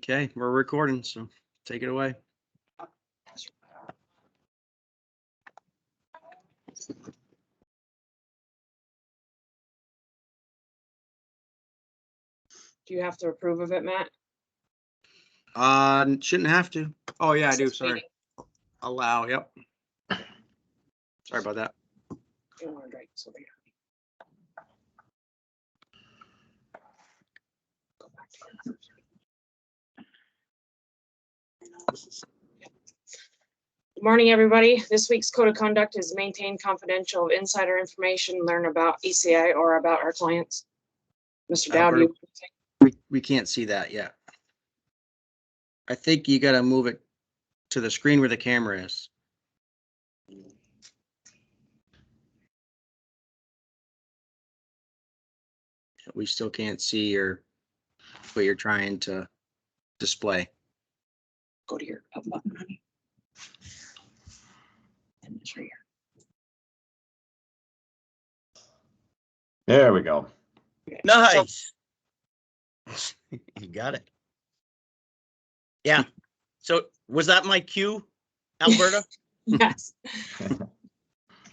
Okay, we're recording, so take it away. Do you have to approve of it, Matt? Shouldn't have to. Oh yeah, I do. This Sorry. meeting? Allow. Yep. Sorry about that. You want to drink something? Go back to your first. Good morning, everybody. This week's code of conduct is maintain confidential insider information, learn about ECI or about our clients. Mr. Dowd, Bert, you we can't see that yet. I think you got to move it to the screen where the camera is. We still can't see what you're trying to display. go to your up button, honey. And it's right here. There we go. Okay. Nice. You got it. Yeah. So was that my cue, Alberta? Yes.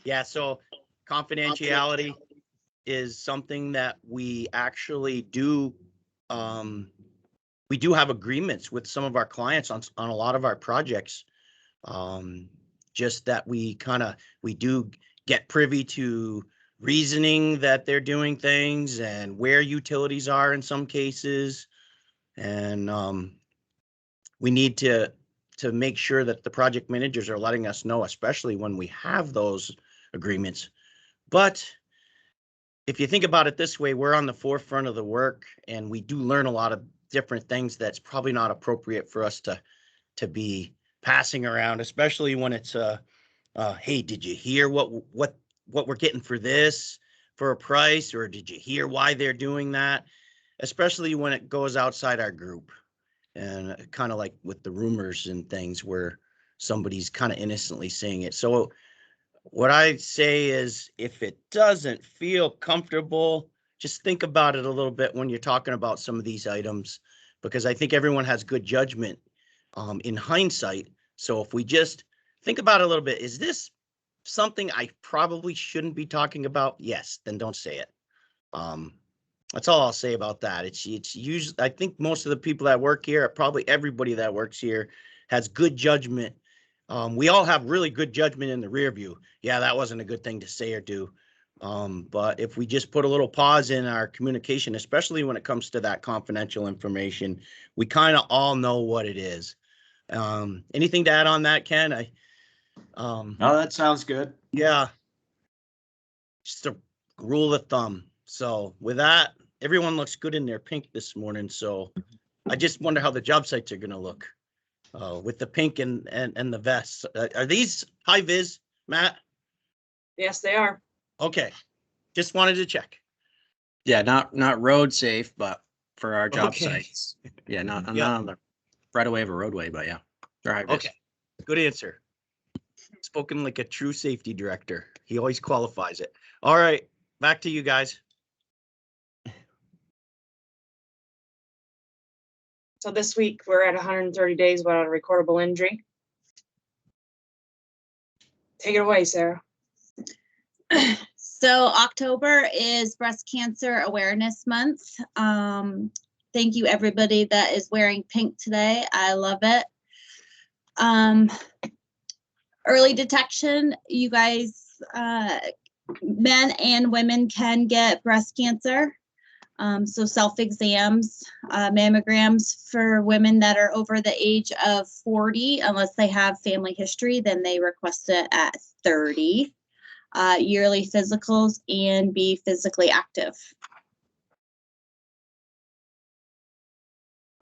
Yeah. So confidentiality is something that we actually do. We do have agreements with some of our clients on a lot of our projects. Just that we do get privy to reasoning that they're doing things and where utilities are in some cases. And we need to make sure that the project managers are letting us know, especially when we have those agreements. But if you think about it this way, we're on the forefront of the work and we do learn a lot of different things that's probably not appropriate for us to be passing around, especially when it's hey, did you hear what we're getting for this for a price, or did you hear why they're doing that? Especially when it goes outside our group, and kind of like with the rumors and things where somebody's kind of innocently saying it. So what I say is, if it doesn't feel comfortable, just think about it a little bit when you're talking about some of these items, because I think everyone has good judgment in hindsight. So if we just think about it a little bit, is this something I probably shouldn't be talking about? Yes, then don't say it. That's all I'll say about that. It's usually, I think most of the people that work here, probably everybody that works here, has good judgment. We all have really good judgment in the rear view. Yeah, that wasn't a good thing to say or do. But if we just put a little pause in our communication, especially when it comes to that confidential information, we kind of all know what it is. Anything to add on that, Ken? No, that sounds good. Yeah. Just a rule of thumb. So with that, everyone looks good in their pink this morning. So I just wonder how the job sites are going to look with the pink and the vests. Are these high vis, Matt? Yes, they are. Okay. Just wanted to check. Yeah, not road safe, but for our job Okay. sites. Yeah, not Yeah. on the right away of a roadway, but yeah. They're high vis. Okay. Good answer. Spoken like a true safety director. He always qualifies it. All right. Back to you guys. So this week we're at 130 days without a recordable injury. Take it away, Sarah. So October is Breast Cancer Awareness Month. Thank you everybody that is wearing pink today. I love it. Early detection, you guys, men and women can get breast cancer. So self-exams, mammograms for women that are over the age of 40, unless they have family history, then they request it at 30. Yearly physicals, and be physically active.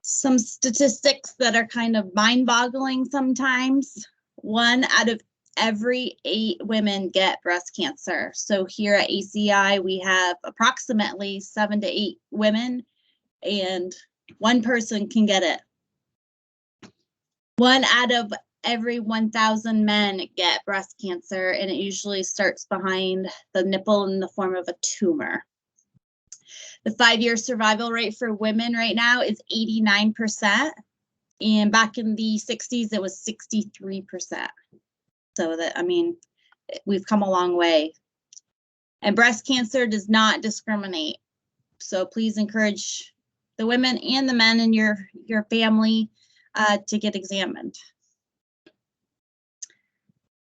Some statistics that are kind of mind-boggling sometimes. 1 out of every 8 women get breast cancer. So here at ACI, we have approximately 7 to 8 women, and 1 person can get it. 1 out of every 1,000 men get breast cancer, and it usually starts behind the nipple in the form of a tumor. The 5-year survival rate for women right now is 89%. And back in the 60s, it was 63%. So that, I mean, we've come a long way. And breast cancer does not discriminate. So please encourage the women and the men in your family to get examined.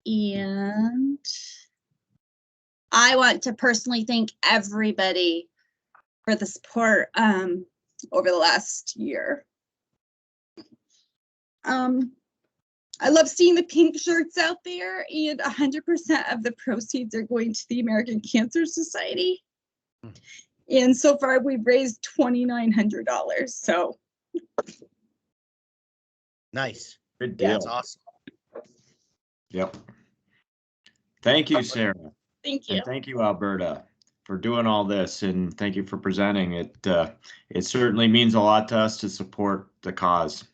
And I want to personally thank everybody for the support over the last year. I love seeing the pink shirts out there, and 100% of the proceeds are going to the American Cancer Society. And so far, we've raised $2,900. So Nice. Good Yeah, deal. that's awesome. Yep. Thank you, Sarah. thank you. And thank you, Alberta, for doing all this, and thank you for presenting it. It certainly means a lot to us to support the cause.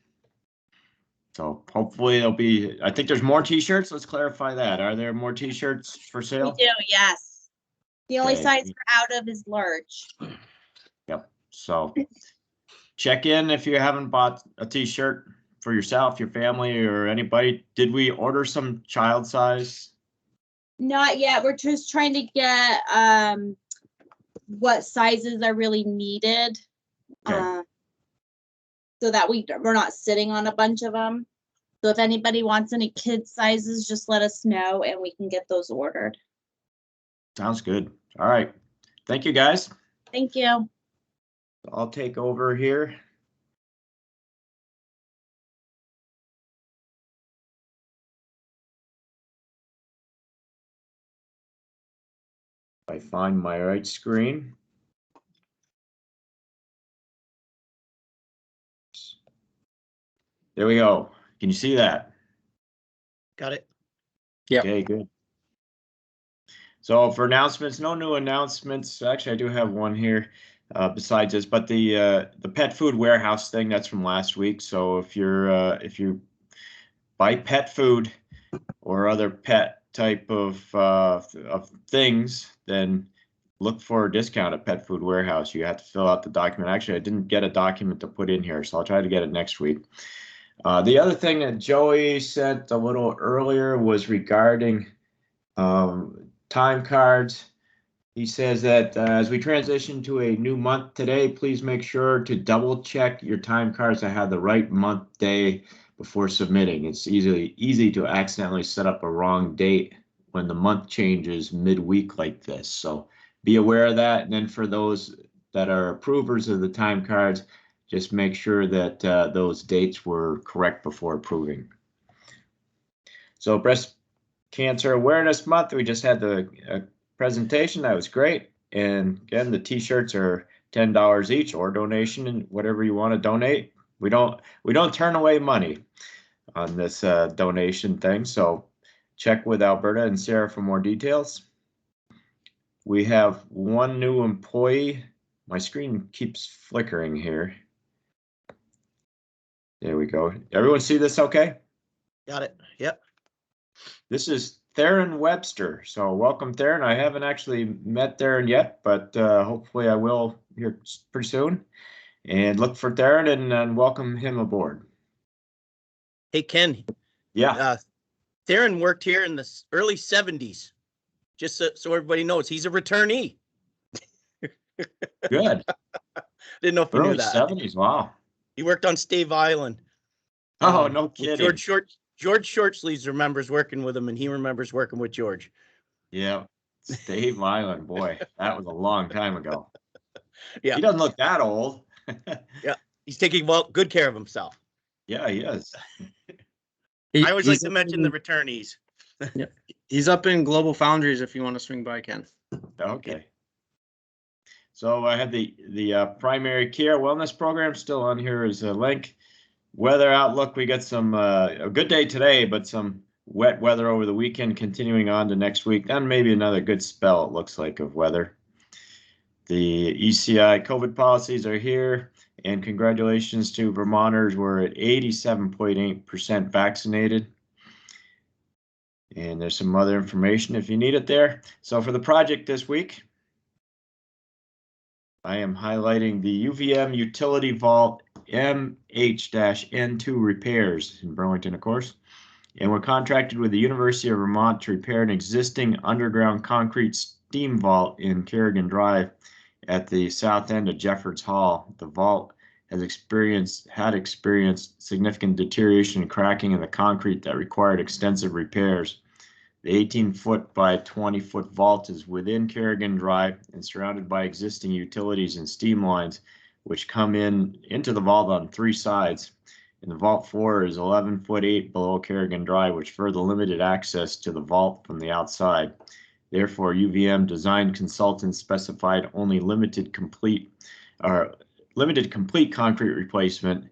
So hopefully there'll be, I think there's more t-shirts. Let's clarify that. Are there more t-shirts for We sale? do, yes. The only Okay. size we're out of is large. Yep. So check in if you haven't bought a t-shirt for yourself, your family, or anybody. Did we order some child size? Not yet. We're just trying to get what sizes are really needed. Okay. So that we're not sitting on a bunch of them. So if anybody wants any kid sizes, just let us know and we can get those ordered. Sounds good. All right. Thank you, guys. Thank you. I'll take over here. I find my right screen. There we go. Can you see that? Got it. Yep. Okay, good. So for announcements, no new announcements. Actually, I do have one here besides this, but the pet food warehouse thing, that's from last week. So if you buy pet food or other pet type of things, then look for a discount at Pet Food Warehouse. You have to fill out the document. Actually, I didn't get a document to put in here, so I'll try to get it next week. The other thing that Joey sent a little earlier was regarding time cards. He says that as we transition to a new month today, please make sure to double check your time cards to have the right month day before submitting. It's easy to accidentally set up a wrong date when the month changes midweek like this. So be aware of that. And then for those that are approvers of the time cards, just make sure that those dates were correct before approving. So Breast Cancer Awareness Month, we just had the presentation. That was great. And again, the t-shirts are $10 each, or donation, and whatever you want to donate. We don't turn away money on this donation thing. So check with Alberta and Sarah for more details. We have one new employee. My screen keeps flickering here. There we go. Everyone see this okay? Got it. Yep. This is Theron Webster. So welcome, Theron. I haven't actually met Theron yet, but hopefully I will here pretty soon. And look for Theron and welcome him aboard. Hey, Ken. Yeah. Theron worked here in the early 70s. Just so everybody knows, he's a returnee. Good. Didn't know if you knew Early that. 70s. Wow. He worked on Stave Island. Oh, no with kidding. George Shortsleeves remembers working with him, and he remembers working with George. Yeah. Stave Island, boy, that was a long time ago. Yeah. He doesn't look that old. Yeah. He's taking good care of himself. Yeah, he is. I always like to mention the returnees. Yep. He's up in Global Foundries if you want to swing by, Ken. Okay. So I had the primary care wellness program still on here as a link. Weather outlook, we got some a good day today, but some wet weather over the weekend continuing on to next week. Then maybe another good spell, it looks like, of weather. The ECI COVID policies are here, and congratulations to Vermonters. We're at 87.8% vaccinated. And there's some other information if you need it there. So for the project this week, I am highlighting the UVM Utility Vault MH-N2 repairs in Burlington, of course. And we're contracted with the University of Vermont to repair an existing underground concrete steam vault in Kerrigan Drive at the south end of Jeffords Hall. The vault had experienced significant deterioration and cracking in the concrete that required extensive repairs. The 18-foot by 20-foot vault is within Kerrigan Drive and surrounded by existing utilities and steam lines, which come into the vault on 3 sides. And the vault floor is 11'8" below Kerrigan Drive, which further limited access to the vault from the outside. Therefore, UVM design consultants specified only limited complete concrete replacement,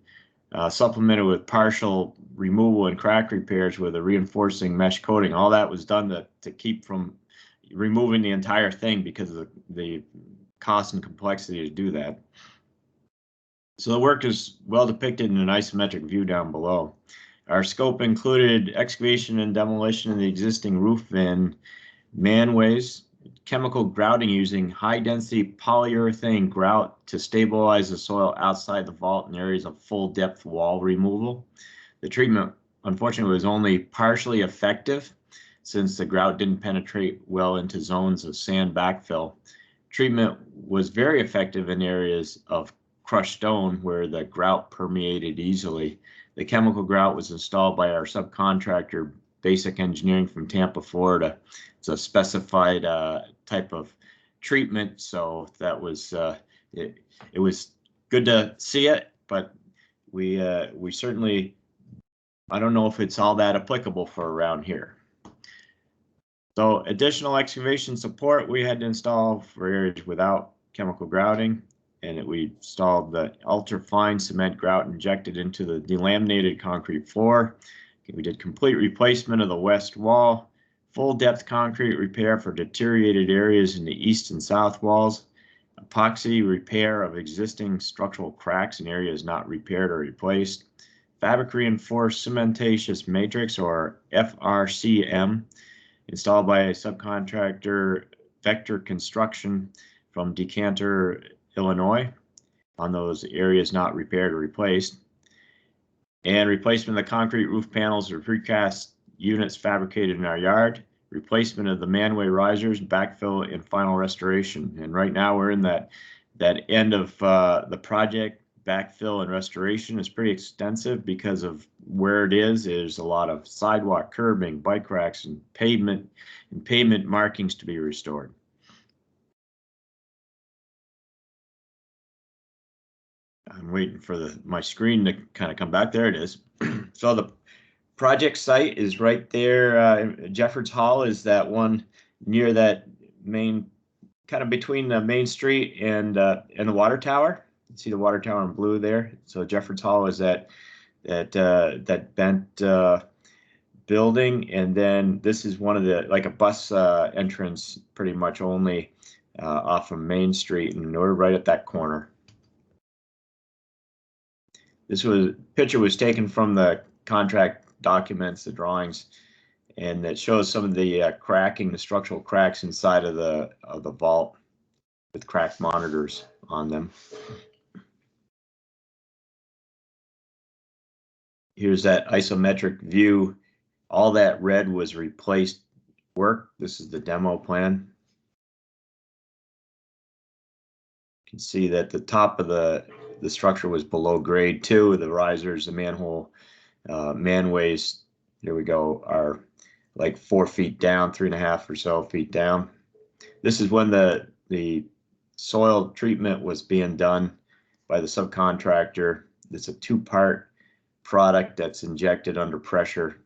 supplemented with partial removal and crack repairs with a reinforcing mesh coating. All that was done to keep from removing the entire thing because of the cost and complexity to do that. So the work is well depicted in an isometric view down below. Our scope included excavation and demolition of the existing roof and manways, chemical grouting using high-density polyurethane grout to stabilize the soil outside the vault in areas of full-depth wall removal. The treatment, unfortunately, was only partially effective since the grout didn't penetrate well into zones of sand backfill. Treatment was very effective in areas of crushed stone where the grout permeated easily. The chemical grout was installed by our subcontractor, Basic Engineering from Tampa, Florida. It's a specified type of treatment, so that was it was good to see it, but we certainly, I don't know if it's all that applicable for around here. So additional excavation support we had to install for areas without chemical grouting, and we installed the ultra-fine cement grout injected into the delaminated concrete floor. We did complete replacement of the west wall, full depth concrete repair for deteriorated areas in the east and south walls, epoxy repair of existing structural cracks in areas not repaired or replaced, fabric reinforced cementatious matrix or FRCM installed by a subcontractor Vector Construction from Decanter, Illinois on those areas not repaired or replaced, and replacement of the concrete roof panels or precast units fabricated in our yard, replacement of the manway risers, backfill, and final restoration. And right now we're in that end of the project. Backfill and restoration is pretty extensive because of where it is. There's a lot of sidewalk curbing, bike racks, and pavement markings to be restored. I'm waiting for my screen to kind of come back. There it is. So the project site is right there. Jeffords Hall is that one near that main, kind of between the main street and the water tower. You see the water tower in blue there. So Jeffords Hall is that bent building, and then this is one of the, like a bus entrance, pretty much only off of Main Street, and we're right at that corner. This picture was taken from the contract documents, the drawings, and it shows some of the cracking, the structural cracks inside of the vault with crack monitors on them. Here's that isometric view. All that red was replaced work. This is the demo plan. You can see that the top of the structure was below grade too. The risers, the manhole, manways, here we go, are like 4 feet down, 3.5 or so feet down. This is when the soil treatment was being done by the subcontractor. It's a 2-part product that's injected under pressure.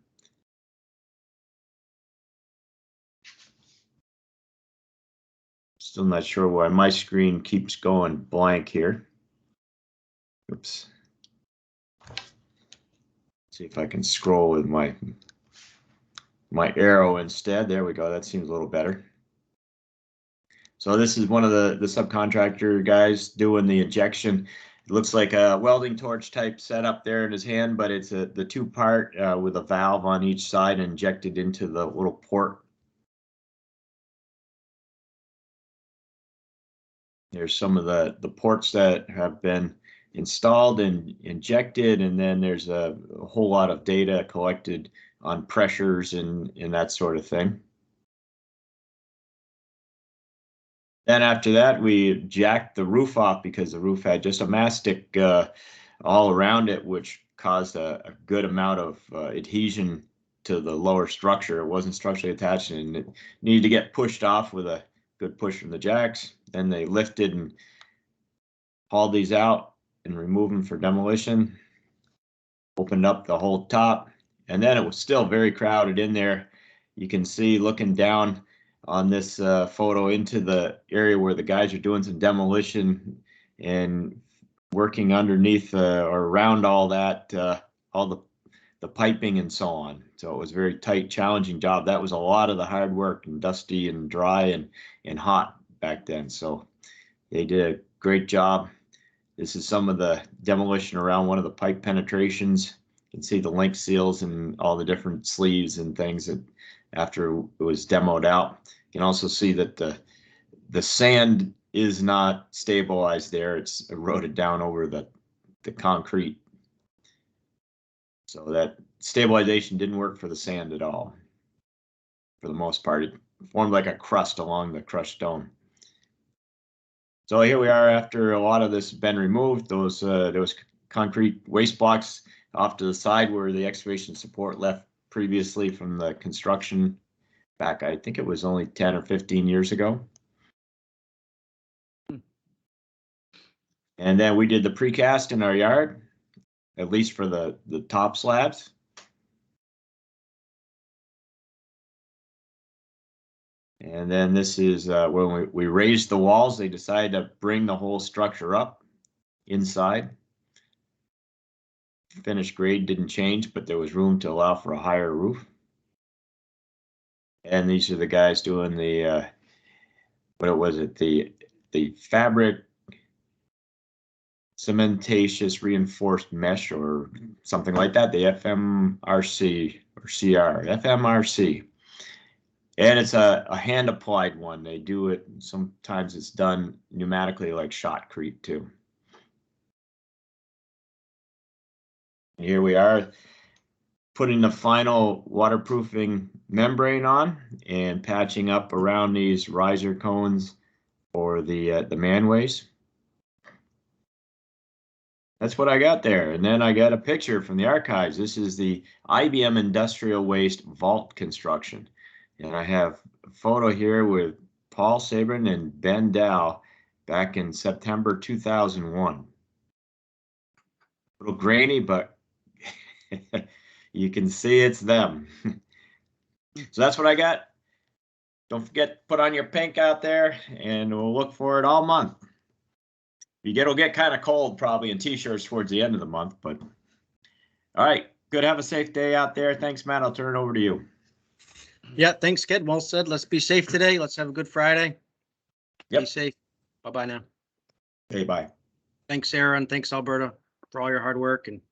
Still not sure why my screen keeps going blank here. Oops. See if I can scroll with my arrow instead. There we go. That seems a little better. So this is one of the subcontractor guys doing the injection. It looks like a welding torch type setup there in his hand, but it's the 2-part with a valve on each side injected into the little port. Here's some of the ports that have been installed and injected, and then there's a whole lot of data collected on pressures and that sort of thing. Then after that, we jacked the roof off because the roof had just a mastic all around it, which caused a good amount of adhesion to the lower structure. It wasn't structurally attached and it needed to get pushed off with a good push from the jacks. Then they lifted and hauled these out and removed them for demolition. Opened up the whole top, and then it was still very crowded in there. You can see looking down on this photo into the area where the guys are doing some demolition and working underneath or around all that, all the piping and so on. So it was a very tight, challenging job. That was a lot of the hard work, and dusty and dry and hot back then. So they did a great job. This is some of the demolition around one of the pipe penetrations. You can see the link seals and all the different sleeves and things that after it was demoed out. You can also see that the sand is not stabilized there. It's eroded down over the concrete. So that stabilization didn't work for the sand at all. For the most part, it formed like a crust along the crushed stone. So here we are after a lot of this has been removed. Those concrete waste blocks off to the side where the excavation support left previously from the construction back, I think it was only 10 or 15 years ago. And then we did the precast in our yard, at least for the top slabs. And then this is when we raised the walls, they decided to bring the whole structure up inside. Finished grade didn't change, but there was room to allow for a higher roof. And these are the guys doing the, what was it? The fabric cementatious reinforced mesh or something like that. The FMRC or CR, FMRC. And it's a hand applied one. They do it, sometimes it's done pneumatically like shotcrete too. Here we are putting the final waterproofing membrane on and patching up around these riser cones for the manways. That's what I got there. And then I got a picture from the archives. This is the IBM Industrial Waste Vault construction. And I have a photo here with Paul Sabrin and Ben Dow back in September 2001. A little grainy, but you can see it's them. So that's what I got. Don't forget to put on your pink out there, and we'll look for it all month. It'll get kind of cold probably in t-shirts towards the end of the month, but all right, good. Have a safe day out there. Thanks, Matt. I'll turn it over to you. Yeah, thanks, Kid. Well said. Let's be safe today. Let's have a good Friday. Yep. Be safe. Bye-bye now. Okay, bye. Thanks, Sarah, and thanks, Alberta, for all your hard work, and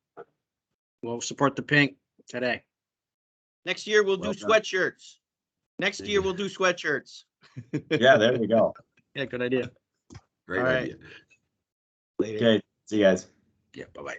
we'll support the pink today. Next year, we'll do Well done. sweatshirts. Next year, we'll do sweatshirts. Yeah, there we go. Yeah, good idea. Great All right. idea. Later. Okay, see you guys. Yeah, bye-bye.